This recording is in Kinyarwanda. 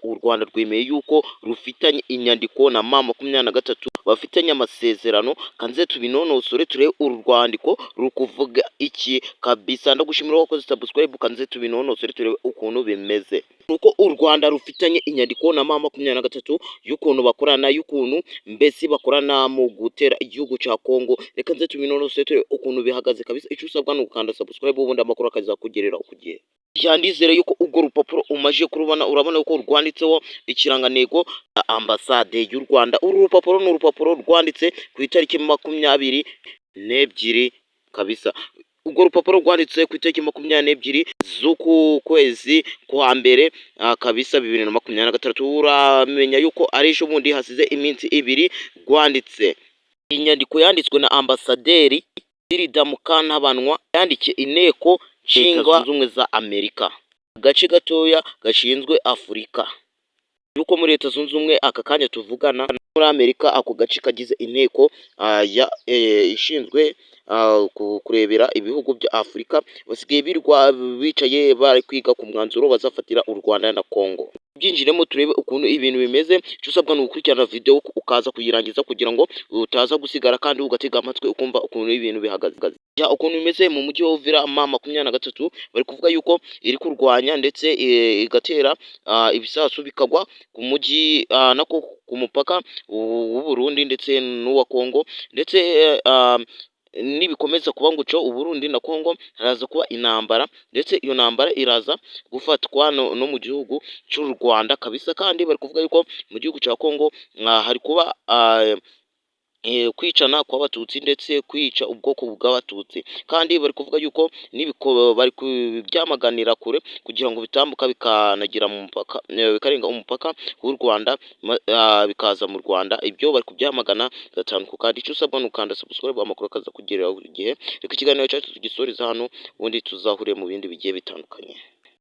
u Rwanda rwemeye yuko rufitanye inyandiko na M23 bafitanye amasezerano, kanze tubinonosore turebe uru rwandiko rukuvuga iki kabisa. Ndagushimira wakoze subscribe, kanze tubinonosore turebe ukuntu bimeze. Nuko u Rwanda rufitanye inyandiko na M23 y'ukuntu bakorana, y'ukuntu mbese bakorana mu gutera igihugu cya Kongo. Reka nze tubinonosore turebe ukuntu bihagaze kabisa. Icyo usabwa ni ugukanda subscribe, ubundi amakuru akazakugerera ku gihe. Yandizere yuko ubwo rupapuro umaje kurubona, urabona ko rwanditseho ikirangantego ambasade y'u Rwanda. Uru rupapuro ni urupapuro rwanditse ku itariki 22 kabisa. Ubwo rupapuro rwanditse ku itariki 22 z'uku kwezi kwa mbere kabisa 2023. Uramenya yuko ari ejo bundi hasize iminsi 2 rwanditse. Inyandiko yanditswe na ambasaderi Dirida Mukantabanwa yandikiye inteko nshinga z'ubumwe za Amerika, agace gatoya gashinzwe Afurika. Yuko muri Leta Zunze Ubumwe aka kanya tuvugana muri Amerika, ako gace kagize inteko ishinzwe kurebera ibihugu bya Afurika, basigaye bicaye bari kwiga ku mwanzuro bazafatira u Rwanda na Kongo. Byinjiremo turebe ukuntu ibintu bimeze. Icyo usabwa ni ugukurikirana video ukaza kuyirangiza kugira ngo utaza gusigara kandi ugatega amatwi ukumva ukuntu ibintu bihagaze. Ukuntu bimeze mu mujyi wa Uvira, M23 bari kuvuga yuko iri kurwanya ndetse igatera ibisasu bikagwa ku mujyi nako ku mupaka w'u Burundi ndetse n'uwa Kongo, ndetse nibikomeza kuba nguco u Burundi na Kongo haraza kuba intambara, ndetse iyo ntambara iraza gufatwa no mu gihugu cy'u Rwanda kabisa. Kandi bari kuvuga yuko mu gihugu cya Kongo hari kuba kwicana kw'abatutsi ndetse kwica ubwoko bw'abatutsi, kandi bari kuvuga yuko bari kubyamaganira kure kugira ngo bitambuka bikanagira mu mupaka, bikarenga umupaka w'u Rwanda bikaza mu Rwanda. Ibyo bari kubyamagana gatanu. Kandi icyo usabwa ni ukanda subscribe, amakuru akaza kugerera igihe. Reka ikiganiro cyacu tugisoreza hano, ubundi tuzahure mu bindi bigiye bitandukanye.